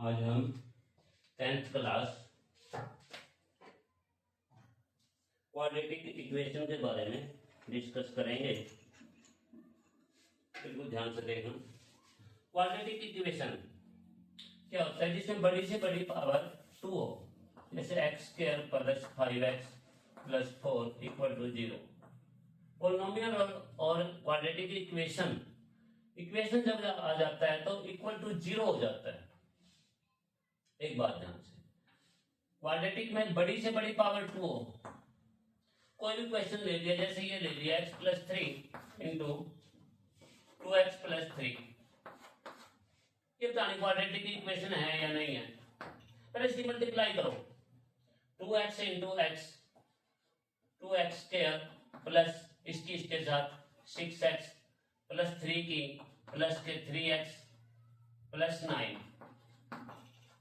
आज हम 10th class quadratic equation के बारे में डिस्कस करेंगे। बिल्कुल ध्यान से देखना। क्वाड्रेटिक इक्वेशन क्या होता है जिसमें बड़ी से बड़ी पावर 2 हो, जैसे x square plus 5x plus 4 equal to 0। Polynomial और क्वाड्रेटिक इक्वेशन जब आ जाता है तो इक्वल टू 0 हो जाता है। एक बात ध्यान से, क्वाड्रेटिक में बड़ी से बड़ी पावर 2 हो। कोई भी क्वेश्चन ले लिया, जैसे ये ले लिया x plus 3 into 2x plus 3, ये बताने क्वाड्रेटिक इक्वेशन है या नहीं है। पहले इसकी मल्टीप्लाई करो, 2x into x 2x square plus इसके साथ 6x प्लस 3 की प्लस के 3x प्लस 9।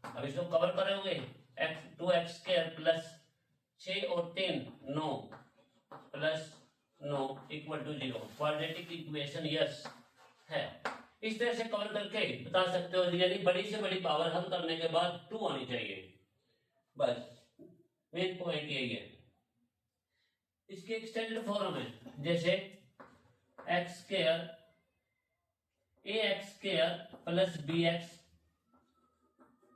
अब इसको कवर करोगे, 2x स्क्वायर प्लस 6 और 3 9 plus 9 equal to 0। Quadratic equation yes है। इस तरह से कवर करके बता सकते हो, यानी बड़ी से बड़ी पावर हल करने के बाद 2 आनी चाहिए। बस मेन पॉइंट यही है। इसकी एक्सटेंडेड फॉर्म है, जैसे x square ax square plus bx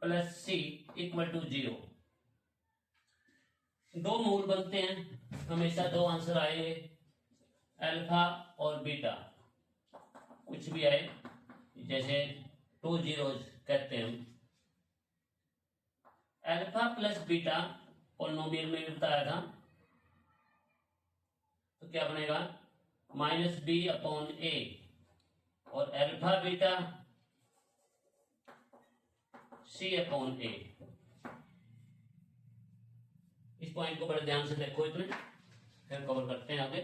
plus c equal to 0। दो मूल बनते हैं, हमेशा दो आंसर आएंगे, अल्फा और बीटा। कुछ भी आए, जैसे 2 zeros कहते हैं हम। अल्फा प्लस बीटा पॉलिनोमियल में बताया था, तो क्या बनेगा माइनस बी अपॉन ए, और अल्फा बीटा सी अपॉन ए। इस पॉइंट को बड़े ध्यान से देखो, इतने फिर कवर करते हैं आगे।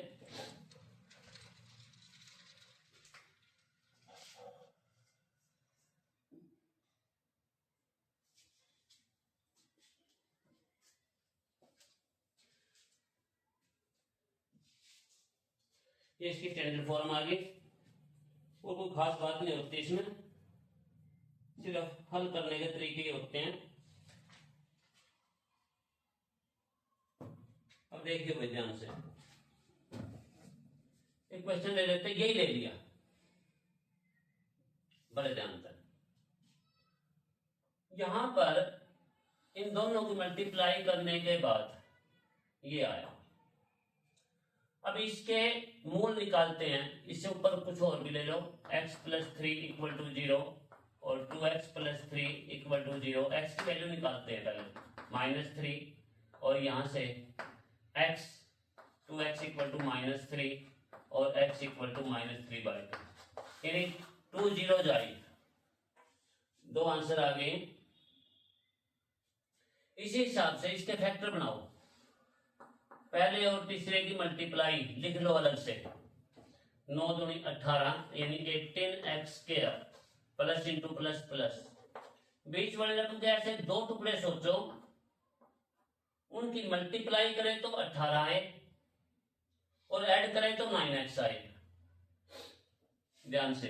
ये इसकी स्टैंडर्ड फॉर्म आ गई, और कोई खास बात नहीं होती इसमें, सिर्फ हल करने के तरीके होते हैं। अब देखिए भाई ध्यान से, एक क्वेश्चन ले लेते हैं, यही ले लिया, बड़े ध्यान से। यहां पर इन दोनों को मल्टीप्लाई करने के बाद ये आया। अब इसके मूल निकालते हैं, इससे ऊपर कुछ और भी ले लो, x प्लस 3 इक्वल टू 0 और 2x plus 3 equal to 0। x की वैल्यू निकालते हैं पहले, माइनस 3, और यहां से x 2x equal to minus 3 और x इक्वल टू माइनस 3/2, यानी 2 zeros आई। दो आंसर आ गए। इसी हिसाब से इसके फैक्टर बनाओ, पहले और तीसरे की मल्टीप्लाई लिख लो अलग से, 9 दूनी 18, यानी 18x square plus into plus plus. बीच वाले रकम के ऐसे दो टुकड़े सोचो, उनकी मल्टीप्लाई करें तो 18 आए और ऐड करें तो 9x आए। ध्यान से,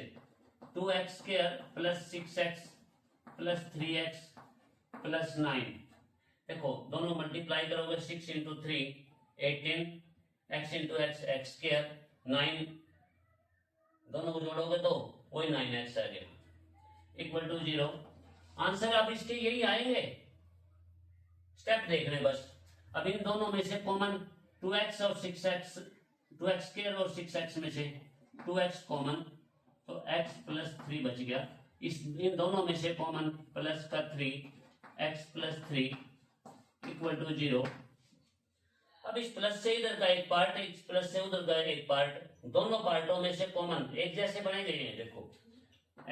2x square plus 6x plus 3x plus 9। देखो दोनों मल्टीप्लाई करोगे, 6 into 3 18, x into x x square 9, दोनों को जोड़ोगे तो वही 9x आ गया इक्वल टू 0। आंसर अब इसके यही आएंगे। स्टेप देख रहे बस। अब इन दोनों में से कॉमन 2x और 6x, 2x स्क्वायर और 6x में से 2x कॉमन, तो x प्लस 3 बच गया। इन दोनों में से कॉमन प्लस का 3, x प्लस 3 इक्वल टू 0। अब इस प्लस से इधर का एक पार्ट, इस प्लस से उधर का एक पार्ट, दोनों पार्टों में से कॉमन एक जैसे बने गए हैं। देखो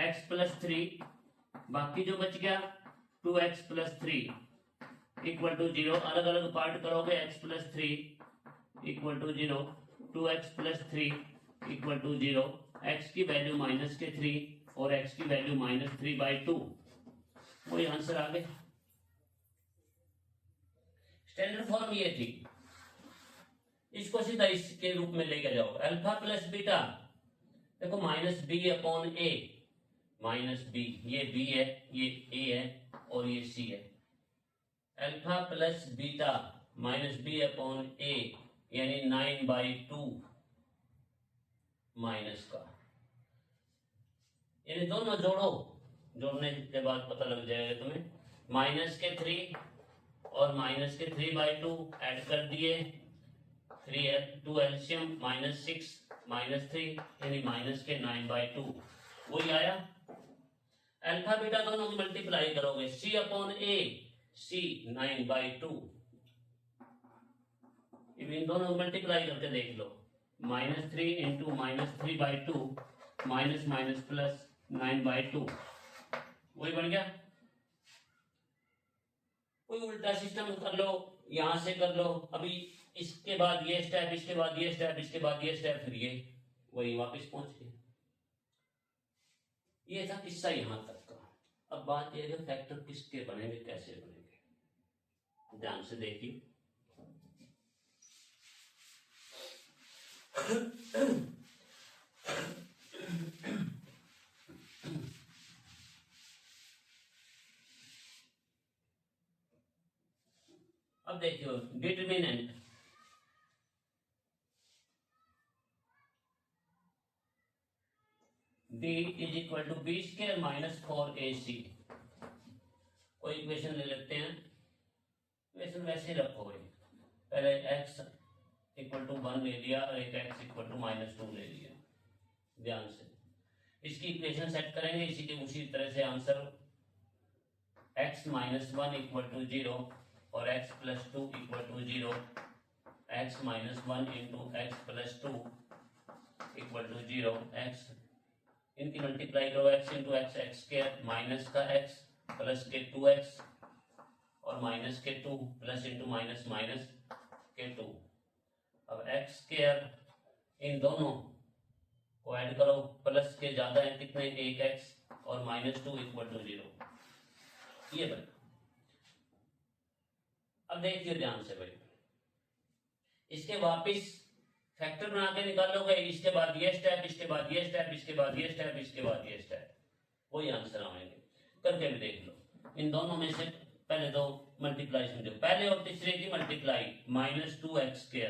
x प्लस 3, बाकी जो बच गया 2x प्लस 3 इक्वल टू 0। अलग अलग पार्ट करोगे, x plus 3 equal to 0, 2x plus 3 equal to 0, x की वैल्यू माइनस के 3 और x की वैल्यू माइनस 3/2, वही आंसर आ गए। स्टैंडर्ड फॉर्म ये थी। इसको सीधा इसके रूप में लेके जाओ, अल्फा प्लस बीटा, देखो minus B upon A, minus B, ये बी है, ये ए है और ये सी है। Alpha plus beta minus B upon A यानी 9/2 माइनस का, यानी दोनों जोड़ो, जोड़ने के बाद पता लग जाएगा तुम्हें। माइनस के 3 और माइनस के 3/2 ऐड कर दिए, 2 एलसीएम -6 -3 यानी माइनस के 9/2, वही आया। अल्फा बीटा दोनों को मल्टीप्लाई करोगे, सी अपॉन ए, सी 9/2, इन दोनों को मल्टीप्लाई करके देख लो, -3 इंटू -3/2 माइनस माइनस प्लस 9/2, वही बन गया। कोई उल्टा सिस्टम कर लो, यहां से कर लो, अभी इसके बाद ये स्टेप, इसके बाद ये स्टेप, इसके बाद ये स्टेप, फिर ये, वही वापस पहुंच गए। ये था किस्सा यहां तक का। अब बात यह है फैक्टर किसके बनेंगे, कैसे बनेंगे, ध्यान से देखिए। अब देखियो determinant, b is equal to B square minus 4ac। कोई इक्वेशन ले लेते हैं, इक्वेशन वैसे रखो भाई, पहले x इक्वल टू 1 ले लिया और एक x इक्वल टू -2 ले लिया। ध्यान से इसकी इक्वेशन सेट करेंगे, इसी के उसी तरह से आंसर x -1 इक्वल टू 0 और x plus 2 equal to 0, x -1 into x plus 2 equal to 0, x इनकी मल्टीप्लाई करो, x into x, x square minus का x प्लस के 2x और माइनस के 2 प्लस इंटू माइनस माइनस के 2। अब x स्क्वायर इन दोनों को ऐड करो, प्लस के ज्यादा है कितने, 1x और -2 इक्वल टू 0, ये बना। अब देखिए ध्यान से भाई, इसके वापिस फैक्टर बना के निकालोगे, इसके बाद ये स्टेप, इसके बाद ये स्टेप, इसके बाद ये स्टेप, इसके बाद ये स्टेप, वही आंसर आएंगे। करके भी देख लो, इन दोनों में से पहले दो मल्टीप्लाई समझो, पहले और तीसरे की मल्टीप्लाई -2x²,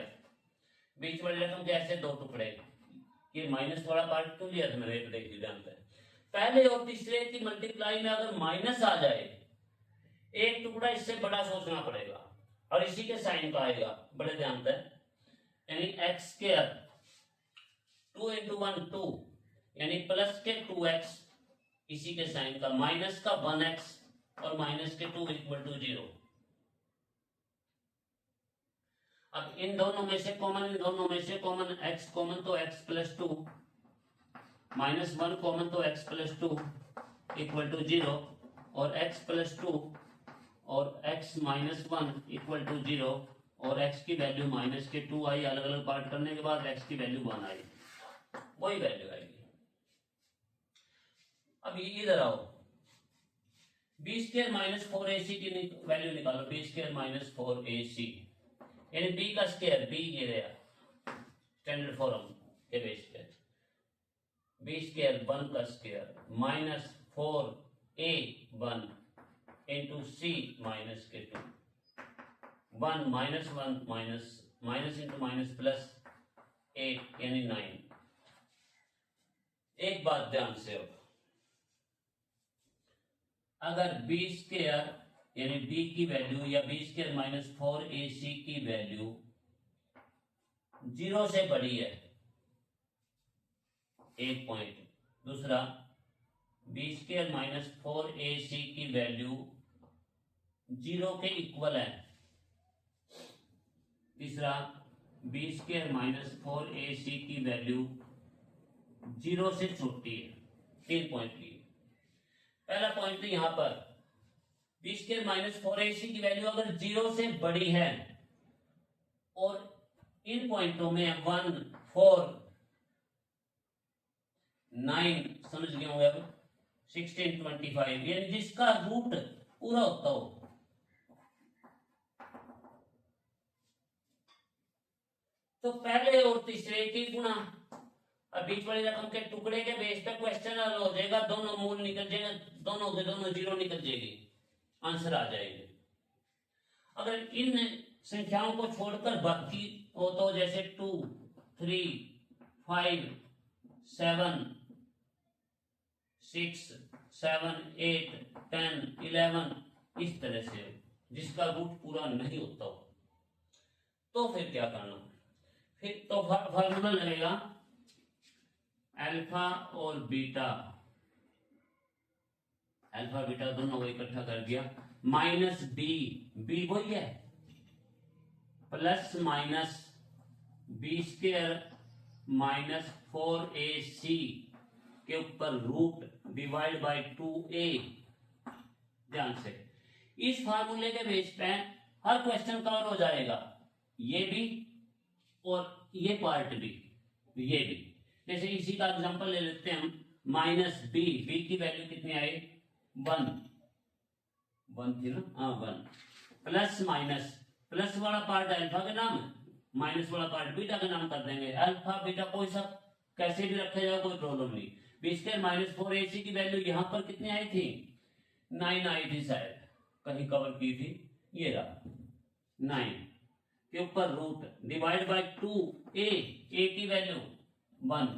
बीच वाले रकम के ऐसे दो टुकड़े, ये माइनस वाला पार्ट क्यों लिया था मैंने, देखिए जानते हैं। पहले और तीसरे की मल्टीप्लाई में अगर माइनस आ जाए, एक टुकड़ा इससे बड़ा सोचना पड़ेगा और इसी के साइन का आएगा, बड़े ध्यान से, यानी x², 2 इंटू 1 2, यानी प्लस के 2x, इसी के साइन का, माइनस का 1x और माइनस के 2 इक्वल टू 0। अब इन दोनों में से कॉमन, इन दोनों में से कॉमन, x कॉमन तो x प्लस 2, -1 कॉमन तो x प्लस 2 इक्वल टू 0 और x प्लस 2 और x -1 इक्वल टू 0 और x की वैल्यू माइनस के 2 आई, अलग अलग पार्ट करने के बाद x की वैल्यू 1 आई, वही वैल्यू आएगी। अब ये इधर आओ, b² -4ac की वैल्यू निकालो, b² -4ac, यानी b का स्क्वायर, b ये रहा स्टैंडर्ड फॉर्म के बेस पे, b² 1 का square -4a1 into c minus के 2, 1 -1 माइनस इंटू माइनस प्लस 8 यानी 9। एक बात ध्यान से, अब अगर b² यानी b की वैल्यू या b² -4ac की वैल्यू 0 से बड़ी है, एक पॉइंट, दूसरा b² -4ac की वैल्यू 0 के इक्वल है, तीसरा b² -4ac की वैल्यू 0 से छोटी है। 3 पॉइंट लिए, पहला पॉइंट तो यहां पर b² -4ac की वैल्यू अगर 0 से बड़ी है और इन पॉइंटों में 1 4 9 समझ गए होंगे, अब 16 25, यानी जिसका रूट पूरा होता हो, तो पहले और तीसरे की गुणा अब बीच वाली रकम के टुकड़े के बेस पे क्वेश्चन हल हो जाएगा, दोनों मूल निकल जाएगा, दोनों के दोनों जीरो निकल जाएगी, आंसर आ जाएगा। अगर इन संख्याओं को छोड़कर बाकी हो तो जैसे 2, 3, 5, 7, 6, 7, 8, 10, 11 इस तरह से जिसका रूट पूरा नहीं होता हो, तो फिर क्या करना, फिर तो फार्मूला लगेगा अल्फा और बीटा, अल्फा बीटा दोनों को इकट्ठा कर दिया, माइनस बी वही है, plus minus B square minus 4ac के ऊपर रूट डिवाइड बाय 2a। ध्यान से इस फार्मूले के बेस पे हर क्वेश्चन कवर हो जाएगा, ये भी और ये पार्ट भी, ये भी। जैसे इसी का एग्जांपल ले लेते हैं हम, माइनस बी की वैल्यू कितनी आई, 1 थी ना, हाँ 1, प्लस माइनस, प्लस वाला पार्ट अल्फा का नाम है, माइनस वाला पार्ट बीटा का नाम कर देंगे, अल्फा बीटा कोई सा कैसे भी रखा जाए कोई प्रॉब्लम नहीं। बी स्क्वायर माइनस 4ac की वैल्यू यहाँ पर कितनी आई थी, 9 आई थी, शायद कहीं कवर की थी, ये रहा 9 के ऊपर root divide by 2a, a की वैल्यू 1,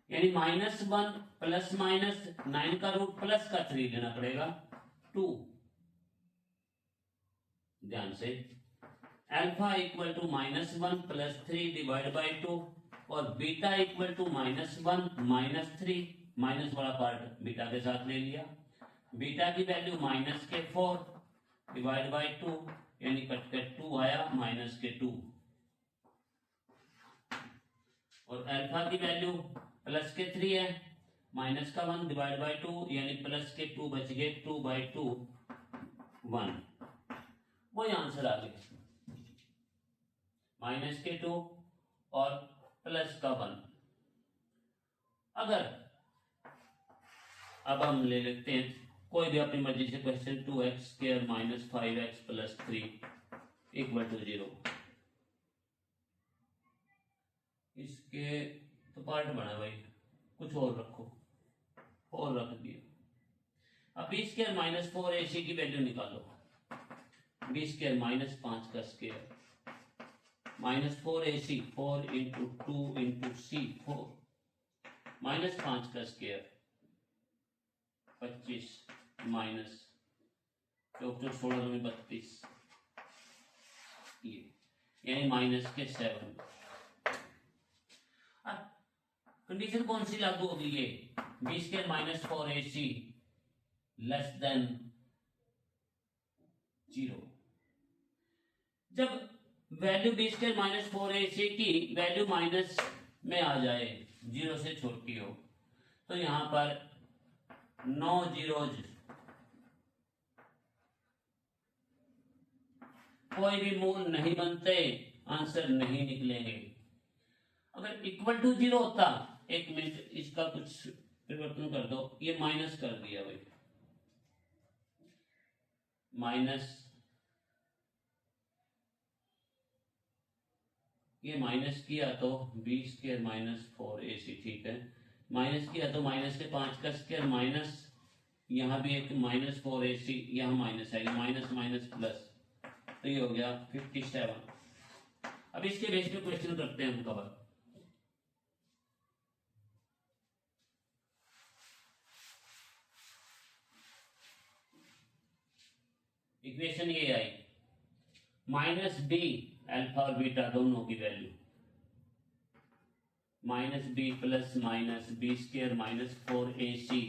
यानी -1 प्लस माइनस 9 का रूट प्लस का 3 लेना पड़ेगा 2। ध्यान से alpha equal to -1 plus 3 divide by 2 और beta equal to -1 minus 3, minus वाला पार्ट बीटा के साथ ले लिया, बीटा की वैल्यू -4 डिवाइड बाय 2 यानी कट के 2 आया -2, और अल्फा की वैल्यू +3 है, -1 डिवाइड बाय 2 यानी +2 बच गए, 2/2 1, वही आंसर आ गया, -2 और +1। अगर अब हम ले लेते हैं कोई भी अपनी मर्जी से क्वेश्चन, 2x² - 5x + 3 = 0, इसके तो पार्ट बना भाई, कुछ और रखो, और रख दिया। अब b² - 4ac की वैल्यू निकालो, b² -5 का स्क्वायर -4ac 4 × 2 × c 4 -5 का स्क्वायर 25 माइनस 16 में 32, ये यानी -7। कंडीशन कौन सी लागू होगी, ये b² - 4ac < 0। जब वैल्यू b² - 4ac की वैल्यू माइनस में आ जाए, 0 से छोटी हो, तो यहां पर 9 जीरोज, कोई भी मूल नहीं बनते, आंसर नहीं निकलेंगे। अगर इक्वल टू 0 होता, एक मिनट इसका कुछ परिवर्तन कर दो, ये माइनस कर दिया भाई, ये माइनस किया तो b² - 4ac, ठीक है, माइनस किया तो -5 का स्क्वायर माइनस, यहाँ भी एक -4ac, यहाँ माइनस है, माइनस प्लस, तो ये हो गया 57। अब इसके बेस पे क्वेश्चन करते हैं हम कवर। इक्वेशन ये आई, -b अल्फा और बीटा दोनों की value, -b plus minus b² - 4ac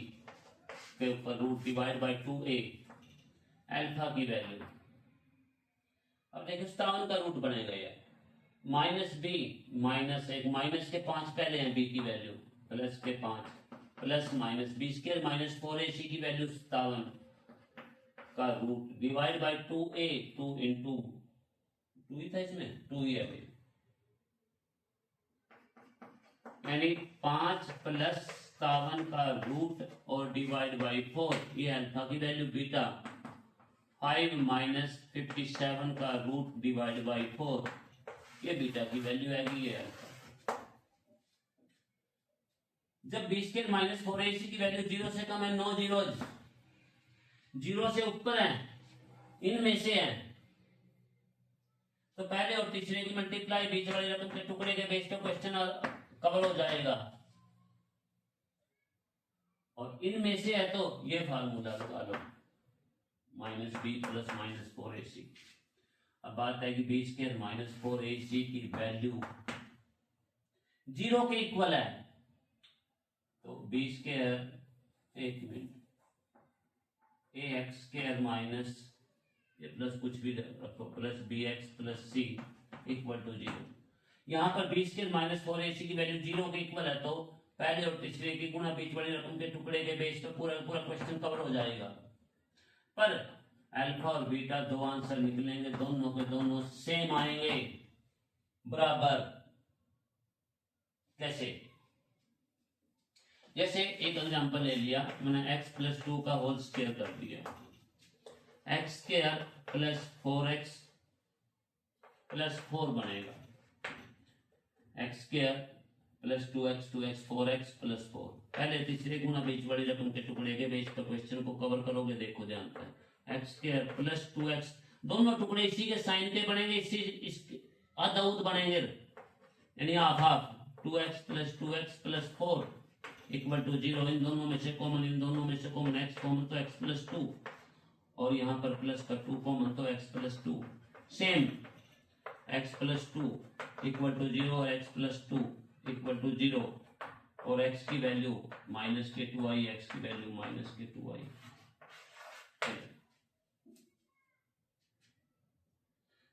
के ऊपर root divide by 2a, alpha की वैल्यू, अब देखो 57 का रूट बनेगा यार, -b माइनस के 5 पहले हैं, b की वैल्यू प्लस के 5 प्लस माइनस b² - 4ac की वैल्यू 57 का रूट डिवाइड बाय 2a, 2 × 2 ही था, इसमें 2 ही है भाई, यानी 5 + 57 का रूट और डिवाइड बाय 4, ये अल्फा की वैल्यू, बीटा 5 - 57 का रूट डिवाइड बाय 4, ये बीटा की वैल्यू आएगी, ये अल्फा। जब बी स्क्वायर माइनस 4ac की वैल्यू 0 से कम है, नो जीरो, 0 से ऊपर है, इनमें से है, तो पहले और तीसरे की मल्टीप्लाई बीच वाली रकम के टुकड़े के बेस पे क्वेश्चन कवर हो जाएगा। और इनमें से है तो ये फार्मूला लगा लो, minus B plus minus 4ac। अब बात है कि बी स्क्वायर माइनस 4ac की वैल्यू 0 के इक्वल है, तो बी स्क्वायर, एक minute, A x square minus ये प्लस कुछ भी रखो plus B x plus C equal to 0। यहाँ पर बी स्क्वायर माइनस 4ac की वैल्यू 0 के इक्वल है, तो पहले और तीसरे की गुणा बीच वाली रकम के टुकड़े के बेस पर पूरा पूरा क्वेश्चन कवर हो जाएगा। पर अल्फा और बीटा दो आंसर निकलेंगे, दोनों के दोनों सेम आएंगे, बराबर। कैसे? जैसे एक एग्जांपल ले लिया मैंने, x प्लस 2 का होल स्क्वायर कर दिया, x square plus 4x plus 4 बनेगा, x square plus 2x 4x plus 4। पहले तीसरे गुना बीच वाली रकम के टुकड़े के बेस पर क्वेश्चन को कवर करोगे, देखो ध्यान से, x स्क्वायर प्लस 2x, दोनों टुकड़े इसी के साइन के बनेंगे, इसी आधा बनेंगे, यानी half half, 2x plus 4 equal to 0। इन दोनों में से कॉमन, इन दोनों में से कॉमन, x कॉमन तो x प्लस 2, और यहाँ पर प्लस का 2 कॉमन तो x plus 2, same x plus 2 equal to 0 और x प्लस 2 इक्वल टू 0, और x की वैल्यू माइनस के 2i, x की वैल्यू माइनस के 2i।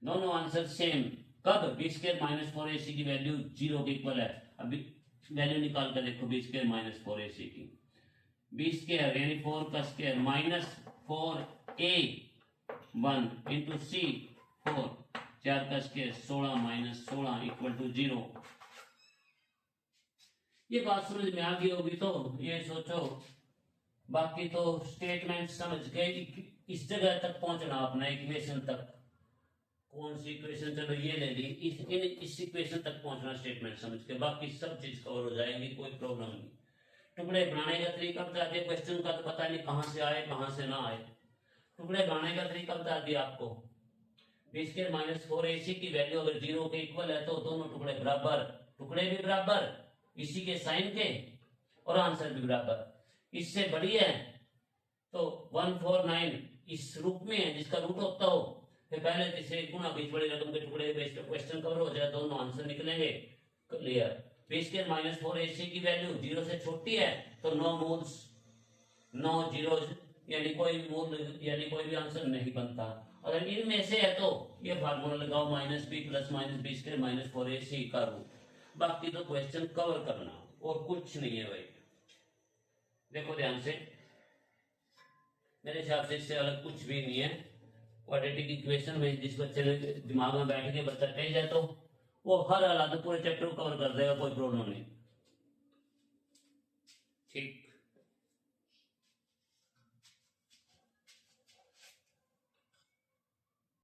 दोनों आंसर सेम। कब? बी स्क्वायर माइनस 4ac की वैल्यू 0 के इक्वल है। अभी वैल्यू निकाल कर देखो बी स्क्वायर माइनस 4ac की, बी स्क्वायर यानी 4 का स्क्वायर माइनस 4a1 इंटू सी 4, 4 का स्क्वायर 16 माइनस 16 इक्वल टू 0। ये बात समझ में आ गई होगी, तो ये सोचो, बाकी तो स्टेटमेंट समझ के इस जगह तक पहुंचना अपना इक्वेशन तक। कौन सी इक्वेशन? चलो ये ले ली, इस इक्वेशन तक पहुंचना स्टेटमेंट समझ के, बाकी सब चीज कवर हो जाएगी, कोई प्रॉब्लम नहीं। टुकड़े बनाने का तरीका बता दिया, क्वेश्चन का तो पता नहीं कहां से आए कहां से ना आए। टुकड़े बनाने का तरीका बता दिया आपको, बी स्क्वायर माइनस 4ac की वैल्यू अगर 0 के इक्वल है तो दोनों टुकड़े बराबर, टुकड़े भी बराबर इसी के साइन के, और आंसर भी बराबर। इससे बड़ी है तो 149 इस रूप में है जिसका रूट होता हो, फिर पहले तीसरे गुना बीच बड़ी रकम के टुकड़े बेस पे क्वेश्चन कवर हो जाए, दोनों आंसर निकलेंगे, clear. B square minus 4ac की वैल्यू 0 से छोटी है तो नो मूल्स, नो जीरो, यानी कोई मूल यानी कोई भी आंसर नहीं बनता। अगर इनमें से है तो ये फार्मूला लगाओ, minus B plus minus B square minus 4ac का रूट। बाकी तो क्वेश्चन कवर करना और कुछ नहीं है भाई। देखो ध्यान से, मेरे हिसाब से इससे अलग कुछ भी नहीं है। क्वाड्रेटिक इक्वेशन में जिस बच्चे ने दिमाग में बैठ के बच्चा कह जाए तो वो हर हालात पूरे चैप्टर को कवर कर देगा, कोई प्रॉब्लम नहीं। ठीक।